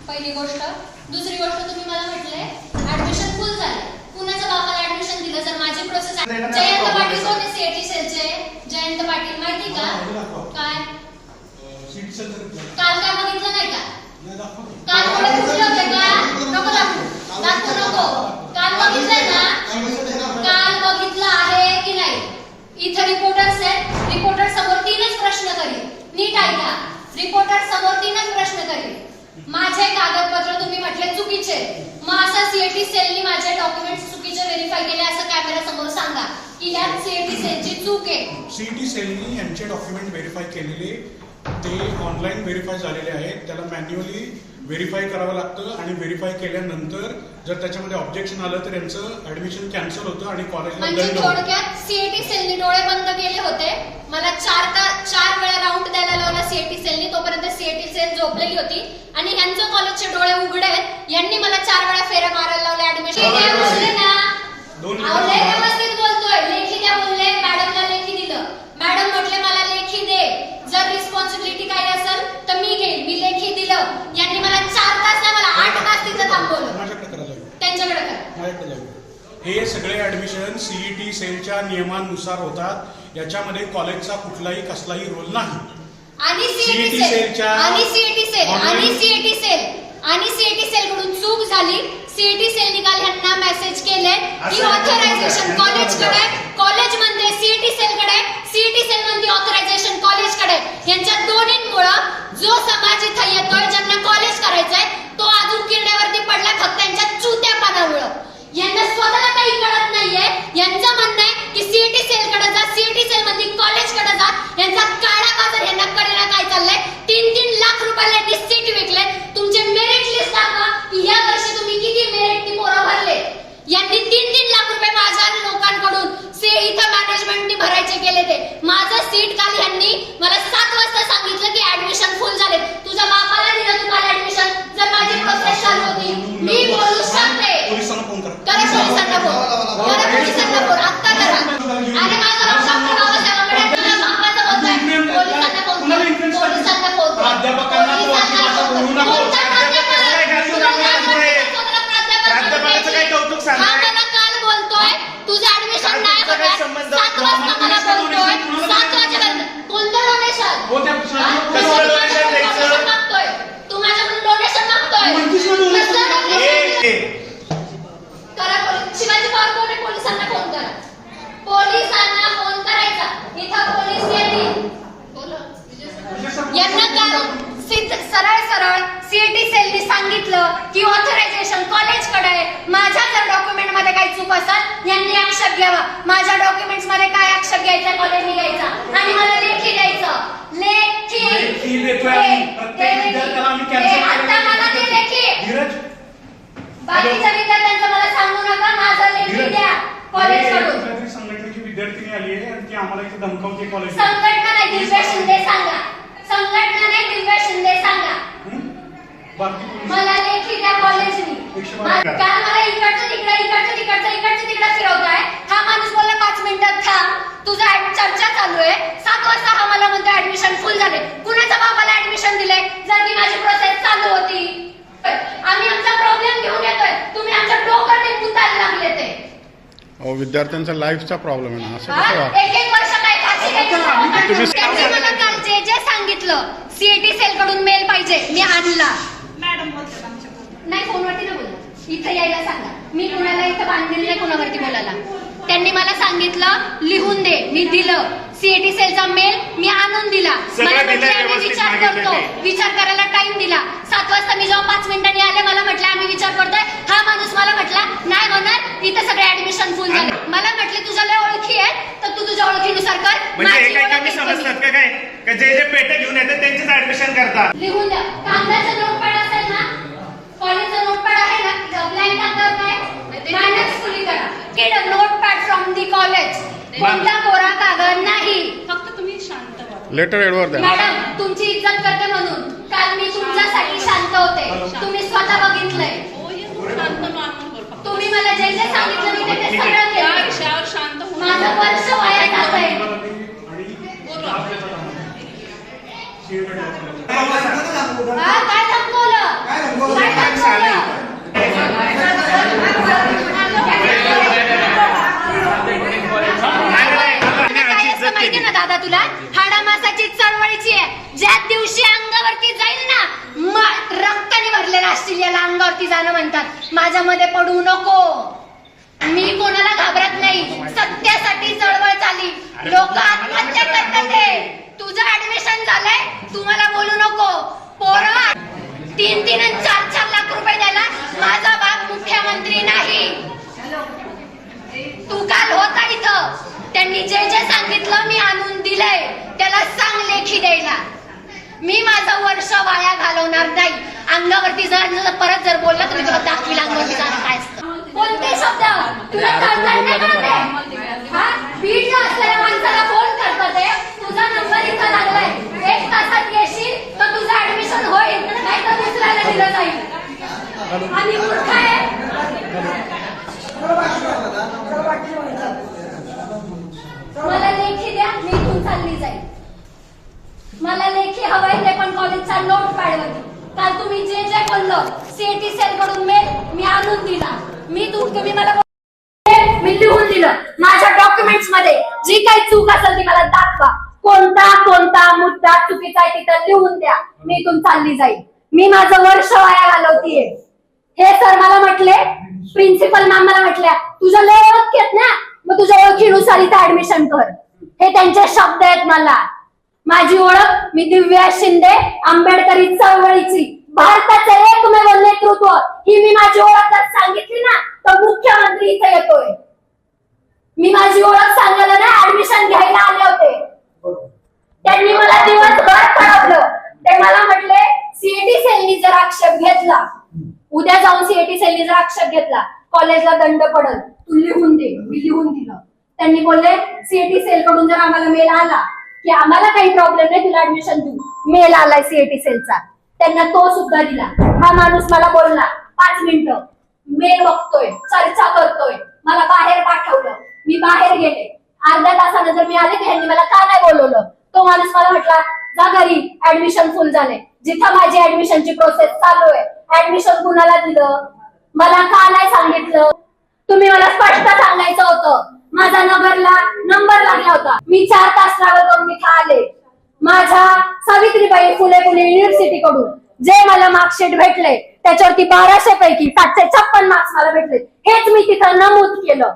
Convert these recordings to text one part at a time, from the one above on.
पहिली गोष्ट. दुसरी गोष्ट तुम्ही मला म्हटले ऍडमिशन फुल झाले. कुणाच्या बापाला ऍडमिशन दिलं? जर माझी प्रोसेस जयंत पाटील कोण आहे सीएटी सेलचे? जयंत पाटील माहिती का? काय काल काय बघितलं नाही का? काल थोडे कुठले होते का? नको दाखवू नको. काल बघितलंय ना? काल बघितलं आहे की नाही? इथं रिपोर्टर्स आहेत. रिपोर्टर समोर तीनच प्रश्न करील. नीट ऐका. रिपोर्टर समोर तीनच प्रश्न करील. माझे कागदपत्र तुम्ही म्हटले चुकीचे. मग असं सीएटी सेलनी माझे डॉक्युमेंट्स चुकीचे व्हेरीफाय केले असं कॅमेरा समोर सांगा की यात सीएटी सेलची चूक आहे. सीएटी सेलनी यांचे डॉक्युमेंट व्हेरीफाय केलेले ते ऑनलाईन व्हेरीफाय झालेले आहेत. त्याला मॅन्युअली व्हेरीफाय करावं लागतं आणि व्हेरीफाय केल्यानंतर जर त्याच्यामध्ये ऑब्जेक्शन आलं तर यांचं ऍडमिशन कॅन्सल होतं आणि कॉलेजला म्हणजे थोडक्यात सीएटी सेलनी डोळे बंद केले होते. मला चार वेळा राऊंड द्यायला लावला सीएटी सेलनी. तोपर्यंत सीएटी सेल झोपलेली होती आणि यांचं कॉलेजचे डोळे उघडे आहेत. यांनी मला 4 वेळा फेऱ्या मारायला लावल्या ऍडमिशन. बोलले ना व्यवस्थित बोलतोय. लेखी द्या बोलले. मॅडमला लेखी दिलं. मॅडम म्हटले मला लेखी दे. जर रिस्पॉन्सिबिलिटी काही असेल तर मी घेईन. मी लेखी दिलं. यांनी मला 4 तास नाही मला 8 तास तिथं थांबवलं. त्यांच्याकडे करा. हे सगळे ऍडमिशन सीईटी सेलच्या नियमानुसार होतात. याच्यामध्ये कॉलेजचा कुठलाही कसलाही रोल नाही. आणि सीईटी सेल कडून चूक झाली. सीईटी सेल निकाल ह्यांना मेसेज केले की ऑथरायझेशन कॉलेजकडे. कॉलेज म्हणते सीईटी सेल कडे. सीईटी सेल म्हणते ऑथरायझेशन कॉलेजकडे. यांच्या दोन्हींमुळे जो समाज इथं येतोय ज्यांना कॉलेज करायचंय तो अजून किरड्यावरती पडला फक्त त्यांच्या चुत्यापणामुळे. यांना स्वतःला काही कळत नाहीये. यांचं म्हणणं आहे की सीईटी सेल कडे जा. सीईटी सेल मध्ये कॉलेज कडे जा. यांचा काळा बाजार यांना कळेना काय चाललंय. 3-3 लाख रुपयाला यांनी सीट विकले. तुमचे मेरिट लिस्ट दाखवा की या वर्षी तुम्ही किती मेरिटनी पोरं भरले. यांनी 3-3 लाख रुपये माझ्या लोकांकडून इथं मॅनेजमेंटनी भरायचे केले. ते माझं सीट काल यांनी मला 7 वाजता सांगितलं की ऍडमिशन फुल झाले. तुझ्या बापाला दिलं तू काल ऍडमिशन. जर माझी प्रोसेस चालू होती मी बोलू शकते. पोलिसांना फोन करा. करा पोलिसांना फोन. करा पोलिसांना फोन. आत्ता करा. आणि माझं नाव डॉक्टर बाबासाहेब आंबेडकर तुझ्या बापाचं बोलतोय. पोलिसांना फोन करा. पोलिसांना फोन करा. प्राध्यापकांना बोलू नको. प्राध्यापकाचं काही कौतुक सांगा. हा मला काल बोलतोय तुझं ऍडमिशन नाही होणार. 7 वाजता मला बोलतोय. 7 वाजेपर्यंत कोणतं डोनेशन? मागतोय तू माझ्याकडून डोनेशन मागतोय. करा शिवाजी पवार कोण आहे? पोलिसांना फोन करा. पोलिसांना फोन करायचा. इथं पोलीस येतील. यांना काल सरळ सीईटी सेलनी सांगितलं की ऑथरायझेशन कॉलेजकडे आहे. माझ्या जर डॉक्युमेंट मध्ये काही चूक असेल यांनी आक्षेप घ्यावा. माझ्या डॉक्युमेंट्स मध्ये काय आक्षेप घ्यायचा कॉलेजने घ्यायचा आणि मला लेखी द्यायचं. लेखी आता मला ते लेखी. बाकीच्या विद्यार्थ्यांचं मला सांगू नका. माझं लेखी द्या कॉलेजकडून. संघटनेची विद्यार्थिनी आली आहे आणि ती आम्हाला इथे धमकावते. कॉलेज संघटना नाही दिव्या शिंदे सांगा. संघटना नाही दिव्या शिंदे सांगा. मला लेखी द्या कॉलेजनी. काल मला इकडचं तिकडचं फिरवताय. हा माणूस बोलला 5 मिनिटात थांब. तुझा चर्चा चालू आहे. 7 वाजता हा मला म्हणतो ऍडमिशन फुल झाले. कुणाच्या बाबाला ऍडमिशन दिले? जर ती माझी प्रोसेस चालू होती. आम्ही आमचा प्रॉब्लेम घेऊन येतोय. तुम्ही आमच्या डोक्यात गुंतायला लागले. ते विद्यार्थ्यांचा लाईफचा प्रॉब्लेम आहे ना. असं 1-1 वर्ष काय त्यांनी मला काल जे सांगितलं सीईटी सेल कडून मेल पाहिजे मी आणला. मॅडम बोलतात आमच्याकडून. नाही फोनवरती ना बोला. इथं यायला सांगा. मी कुणाला इथं बांधलेलं नाही कुणावरती बोलायला. त्यांनी मला सांगितलं लिहून दे. मी दिलं. सीईटी सेलचा मेल मी आणून दिला. मला म्हटलं आम्ही विचार करतो. विचार करायला टाइम दिला. 7 वाजता मी जेव्हा 5 मिनिटांनी आले मला म्हटलं आम्ही विचार करतोय. हा माणूस मला म्हटला नाही होणार. इथं सगळे ऍडमिशन फुल झाले. मला म्हटले तुझ्या ओळखी आहेत तर तू तुझ्या ओळखीनुसार कर. समजतात का काय? जे पेटे घेऊन येतात त्यांचेच ऍडमिशन करतात. लिहून द्या. कागदाचं नोटपॅड असेल ना कॉलेजचं नोटपॅड आहे ना. ब्लँक कागदावर काय मायनस फुली करा. Notepad from the college. कोणता कोरा कागद नाही. फक्त तुम्ही शांत व्हा. लेटर एडवर द्या. मॅडम तुमची इज्जत करते म्हणून काल मी तुमच्यासाठी शांत होते. तुम्ही स्वतः बघितलंय. शांत नॉर्मल बोल फक्त. तुम्ही मला जे जे सांगितलं मी ते सगळं त्या केलं. विषयावर शांत होऊन माझं वर्ष वाया जातंय. बोलू आपण. हा, काय धमकवलं? काय धमकवलं? काय असतं माहितीये ना दादा तुला? हाडामासाची चळवळीची आहे. ज्या दिवशी अंगावरती जाईल ना रक्ताने भरलेला ऑस्ट्रेलियाला अंगावरती जाणं म्हणतात. माझ्यामध्ये पडू नको. मी कोणाला घाबरत नाही. सत्यासाठी चळवळ चालली. लोक आत्महत्या करतात. तुझं ऍडमिशन झालंय, तू मला बोलू नको. पोरं 3-3 आणि 4-4 लाख रुपये द्यायला माझा बाप मुख्यमंत्री नाही. तू काल होता इथं. त्यांनी जे जे सांगितलं मी आणून दिलंय. त्याला सांग लेखी द्यायला. मी माझं वर्ष वाया घालवणार नाही. अंगावरती जर परत जर बोलला तर मी तुला दाखवील अंगावरती जाणं काय असतं. कोणते शब्द तुला कळतात नाही का? हा, बीडला असलेल्या माणसाला फोन करतात ते. तुझा नंबर इथं लागलाय. 1 तासात येशील तर तुझं ऍडमिशन होईल, नाही तर दुसऱ्याला दिलं जाईल. आणि मूर्ख आहे. मला लेखी द्या, मी इथून चालली जाईल. मला लेखी हवंय ते पण कॉलेजचा नोट पॅडवरती. काल तुम्ही जे जे बोललं सीएटी सेल कडून मेल मी आणून दिला. तुम्ही मला मी लिहून दिलं. माझ्या डॉक्युमेंट्स मध्ये जी काही चूक असेल ती मला दाखवा. कोणता मुद्दा चुकीचा आहे तिथं लिहून द्या. मी इथून चालली जाईल. मी माझं वर्ष वाया घालवतीये. हे सर मला म्हटले, प्रिन्सिपल मॅम मला म्हटल्या तुझं लय ओळख येत ना, मग तुझ्या ओळखीनुसार इथं ऍडमिशन कर. हे त्यांचे शब्द आहेत. मला माझी ओळख, मी दिव्या शिंदे, आंबेडकरी चळवळीची, भारताचे एकमेव नेतृत्व. ही मी माझी ओळख जर सांगितली ना तर मुख्यमंत्री इथे येतोय. मी माझी ओळख सांगायला ना ऍडमिशन घ्यायला आले होते. त्यांनी मला दिवसभर कळवलं. ते मला म्हटले सीएटी सेलनी जर आक्षेप घेतला, उद्या जाऊन सीएटी सेलनी जर आक्षेप घेतला कॉलेजला दंड पडल, तू लिहून दे. मी लिहून दिलं. त्यांनी बोलले सीएटी सेल कडून जर आम्हाला मेल आला की आम्हाला काही प्रॉब्लेम नाही, तुला ऍडमिशन देऊ. मेल आलाय सीएटी सेलचा. त्यांना तो सुद्धा दिला. हा माणूस मला बोलला 5 मिनिटं मेल बघतोय, चर्चा करतोय. मला बाहेर पाठवलं. मी बाहेर गेले. अर्ध्या तासानं जर मी आले की ह्यांनी मला का नाही बोलवलं. तो माणूस मला म्हटला जा घरी, ऍडमिशन फुल झाले. जिथं माझी ऍडमिशनची प्रोसेस चालू आहे, ऍडमिशन कुणाला दिलं, मला का नाही सांगितलं. तुम्ही मला स्पष्ट सांगायचं होतं. माझा नगरला नंबर लागला होता. मी 4 तास ट्रॅव्हल करून इथं आले. माझ्या सावित्रीबाई फुले पुणे युनिव्हर्सिटी कडून जे मला मार्कशीट भेटले त्याच्यावरती 1200 पैकी 756 मार्क्स मला भेटले. हेच मी तिथं नमूद केलं.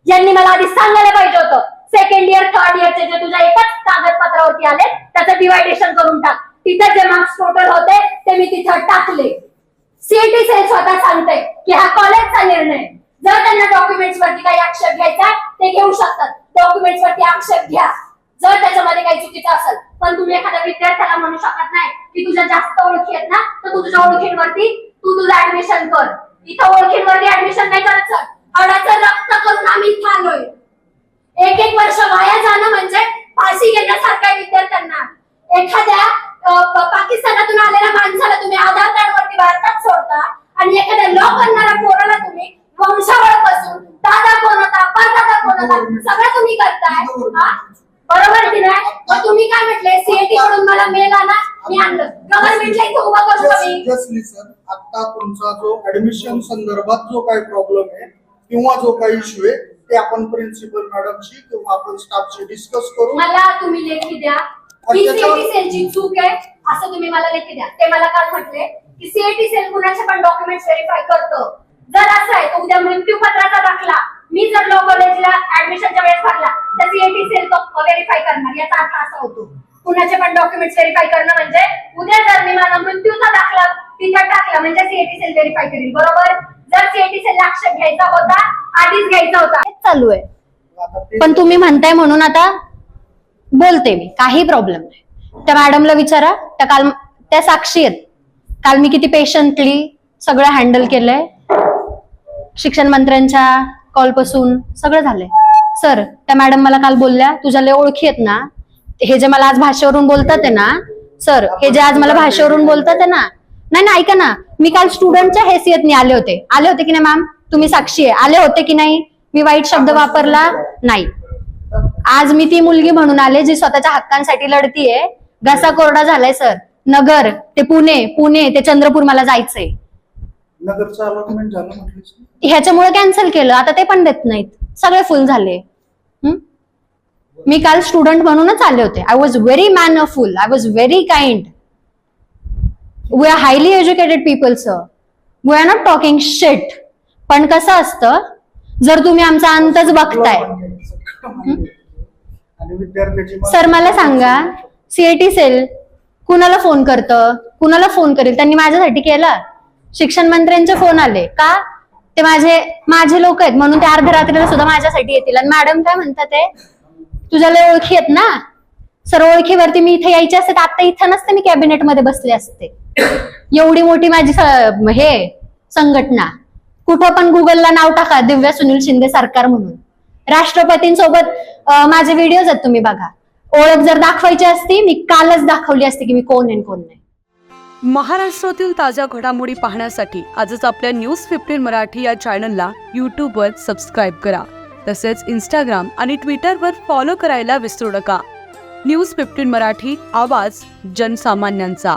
यांनी मला आधी सांगायला पाहिजे होतं. 2nd इयर 3rd इयरचे जे तुझ्या एकाच कागदपत्रावरती आले त्याचं डिवायडेशन करून टाक. तिथं जे मार्क्स टोटल होते ते मी तिथं टाकले. सीएटी सेल स्वतः सांगते की हा कॉलेजचा निर्णय. जर त्यांना डॉक्युमेंट्स वरती काही आक्षेप घ्यायचा ते घेऊ शकतात. डॉक्युमेंट्स वरती आक्षेप घ्या जर त्याच्यामध्ये काही चुकीचं असेल. पण तुम्ही एखाद्या विद्यार्थ्याला म्हणू शकत नाही की तुझ्या जास्त ओळखी आहेत ना तर तू तुझ्या ओळखींवरती तू तुझं ऍडमिशन कर. इथं ओळखींवरती ऍडमिशन नाही करायचं. हाडाचं रक्त करून आम्ही इथं आलोय. 1 वर्ष वाया जाणं म्हणजे फाशी घेण्यासारखं आहे विद्यार्थ्यांना. एखाद्या पाकिस्तानातून आलेल्या माणसाला तुम्ही आधार कार्ड वरती भारतात सोडता आणि एखाद्या लॉ करणाऱ्या पोराला तुम्ही वंशावळ पासून दादा कोण होता, परदादा कोण होता सगळं तुम्ही करताय. बरोबर की नाही. मग तुम्ही काय म्हटले सीएटी कडून मला मेल आला, मी आणलं. गव्हर्नमेंटला इथे उभा करू कमी. आता तुमचा जो ऍडमिशन संदर्भात जो काही प्रॉब्लेम आहे किंवा जो काही इश्यू आहे ते आपण प्रिन्सिपल मॅडमशी किंवा आपण स्टाफशी डिस्कस करू. मला तुम्ही लेखी द्या की सीएटी सेलची चूक आहे असं तुम्ही मला लेखी द्या. ते मला काल म्हटले की सीएटी सेल कुणाचे पण डॉक्युमेंट्स व्हेरीफाय करतो. जर असं आहे तर उद्या मृत्यूपत्राचा दाखला मी जर लॉ कॉलेजला ऍडमिशनच्या वेळेस भरला तर सीएटी सेल तो व्हेरीफाय करणार. याचा अर्थ असा होतो कुणाचे पण डॉक्युमेंट्स व्हेरीफाय करणं म्हणजे उद्या जर मी माझा मृत्यूचा दाखला तिथं टाकला म्हणजे सीएटी सेल व्हेरीफाय करेल. बरोबर. जर सीएटी सेल आक्षेप घ्यायचा होता आधीच घ्यायचा होता. चालू आहे पण तुम्ही म्हणताय म्हणून आता बोलते मी. काही प्रॉब्लेम नाही. त्या मॅडमला विचारा. त्या साक्षी आहेत. काल मी किती पेशंटली सगळं हँडल केलंय. शिक्षण मंत्र्यांच्या कॉलपासून सगळं झालंय. सर, त्या मॅडम मला काल बोलल्या, तुझ्या लय ओळखी आहेत ना, हे जे मला आज भाषेवरून बोलतात आहे ना, सर हे जे आज मला भाषेवरून बोलतात आहे ना, नाही ना ऐका ना, मी काल स्टुडंटच्या हैसियतने आले होते की नाही मॅम? तुम्ही साक्षी आहे, आले होते की नाही? मी वाईट शब्द वापरला नाही. आज मी ती मुलगी म्हणून आले जी स्वतःच्या हक्कांसाठी लढतीये. घसा कोरडा झालाय सर. नगर ते पुणे ते चंद्रपूर मला जायचंय. नगरचं अलॉटमेंट झालं म्हटलं. ह्याच्यामुळे कॅन्सल केलं, आता ते पण देत नाहीत, सगळे फुल झाले. मी काल स्टुडंट म्हणूनच आले होते. I was very mannerful, I was very kind. We are highly educated people sir, we are not talking shit. पण कसं असतं, जर तुम्ही आमचा अंतच बघताय. आणि विद्यार्थ्याची सर मला सांगा, सीएटी सेल कुणाला फोन करतं, कुणाला फोन करेल? त्यांनी माझ्यासाठी केलं. शिक्षण मंत्र्यांचे फोन आले का? ते माझे लोक आहेत म्हणून ते अर्ध्या रात्रीला सुद्धा माझ्यासाठी येतील. आणि मॅडम काय म्हणतात, ते तुझ्या लय ओळखी आहेत ना. सर ओळखीवरती मी इथे यायचे असते तर आता इथं नसते, मी कॅबिनेटमध्ये बसले असते. एवढी मोठी माझी हे संघटना. कुठं पण गुगलला नाव टाका, दिव्या सुनील शिंदे सरकार म्हणून. राष्ट्रपतींसोबत माझे व्हिडिओज आहेत, तुम्ही बघा. ओळख जर दाखवायची असती, मी कालच दाखवली असती की मी कोण आहे कोण नाही. महाराष्ट्रातील ताज्या घडामोडी पाहण्यासाठी आजच आपल्या News15 मराठी या चॅनलला यूट्यूबवर सबस्क्राईब करा. तसेच इंस्टाग्राम आणि ट्विटरवर फॉलो करायला विसरू नका. News15 मराठी, आवाज जनसामान्यांचा.